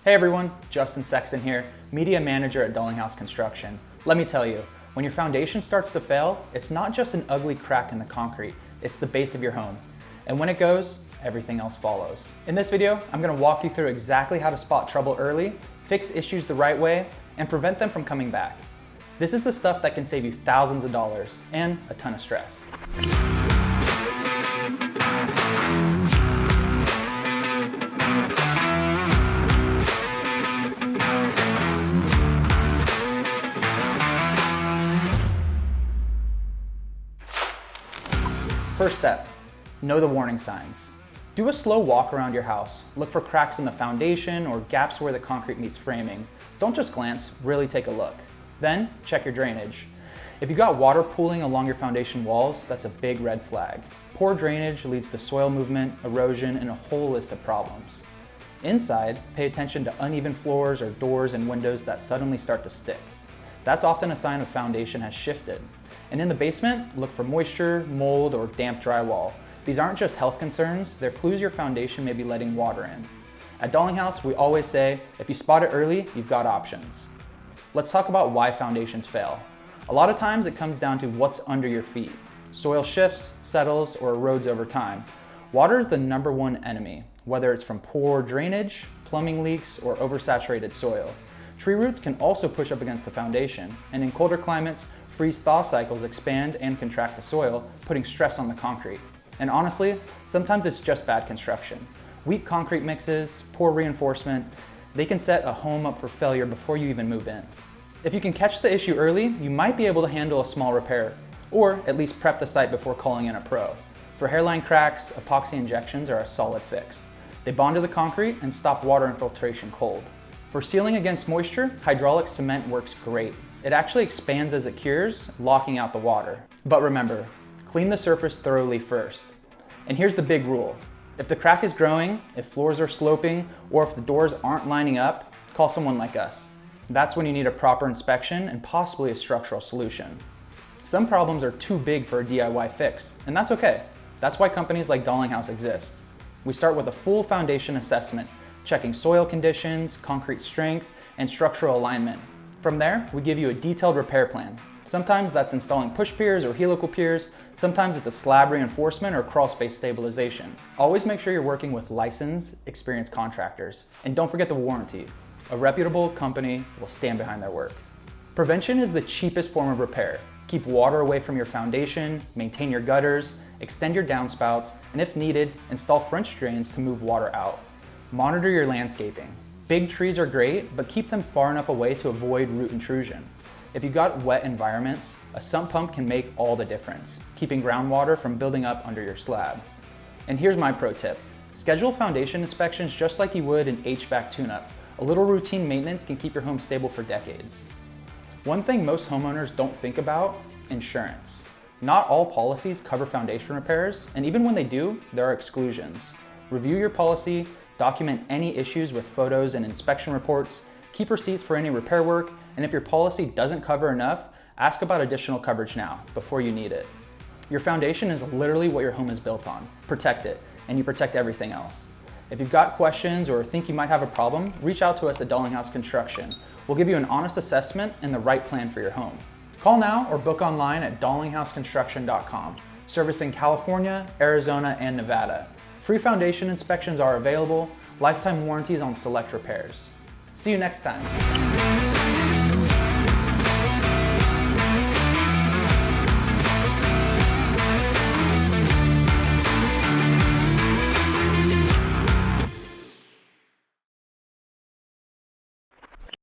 Hey everyone, Justin Sexton here, Media Manager at Dalinghaus Construction. Let me tell you, when your foundation starts to fail, it's not just an ugly crack in the concrete, it's the base of your home. And when it goes, everything else follows. In this video, I'm going to walk you through exactly how to spot trouble early, fix issues the right way, and prevent them from coming back. This is the stuff that can save you thousands of dollars and a ton of stress. First step, know the warning signs. Do a slow walk around your house. Look for cracks in the foundation or gaps where the concrete meets framing. Don't just glance, really take a look. Then, check your drainage. If you got water pooling along your foundation walls, that's a big red flag. Poor drainage leads to soil movement, erosion, and a whole list of problems. Inside, pay attention to uneven floors or doors and windows that suddenly start to stick. That's often a sign a foundation has shifted. And in the basement, look for moisture, mold, or damp drywall. These aren't just health concerns, they're clues your foundation may be letting water in. At Dalinghaus, we always say, if you spot it early, you've got options. Let's talk about why foundations fail. A lot of times it comes down to what's under your feet. Soil shifts, settles, or erodes over time. Water is the #1 enemy, whether it's from poor drainage, plumbing leaks, or oversaturated soil. Tree roots can also push up against the foundation, and in colder climates, freeze-thaw cycles expand and contract the soil, putting stress on the concrete. And honestly, sometimes it's just bad construction. Weak concrete mixes, poor reinforcement, they can set a home up for failure before you even move in. If you can catch the issue early, you might be able to handle a small repair, or at least prep the site before calling in a pro. For hairline cracks, epoxy injections are a solid fix. They bond to the concrete and stop water infiltration cold. For sealing against moisture, hydraulic cement works great. It actually expands as it cures, locking out the water. But remember, clean the surface thoroughly first. And here's the big rule. If the crack is growing, if floors are sloping, or if the doors aren't lining up, call someone like us. That's when you need a proper inspection and possibly a structural solution. Some problems are too big for a DIY fix, and that's okay. That's why companies like Dalinghaus exist. We start with a full foundation assessment, checking soil conditions, concrete strength, and structural alignment. From there, we give you a detailed repair plan. Sometimes that's installing push piers or helical piers, sometimes it's a slab reinforcement or crawl space stabilization. Always make sure you're working with licensed, experienced contractors. And don't forget the warranty. A reputable company will stand behind their work. Prevention is the cheapest form of repair. Keep water away from your foundation, maintain your gutters, extend your downspouts, and if needed, install French drains to move water out. Monitor your landscaping. Big trees are great, but keep them far enough away to avoid root intrusion. If you've got wet environments, a sump pump can make all the difference, keeping groundwater from building up under your slab. And here's my pro tip. Schedule foundation inspections just like you would an HVAC tune-up. A little routine maintenance can keep your home stable for decades. One thing most homeowners don't think about, insurance. Not all policies cover foundation repairs, and even when they do, there are exclusions. Review your policy, document any issues with photos and inspection reports, keep receipts for any repair work, and if your policy doesn't cover enough, ask about additional coverage now, before you need it. Your foundation is literally what your home is built on. Protect it, and you protect everything else. If you've got questions or think you might have a problem, reach out to us at Dalinghaus Construction. We'll give you an honest assessment and the right plan for your home. Call now or book online at dalinghausconstruction.com, servicing California, Arizona, and Nevada. Free foundation inspections are available, lifetime warranties on select repairs. See you next time.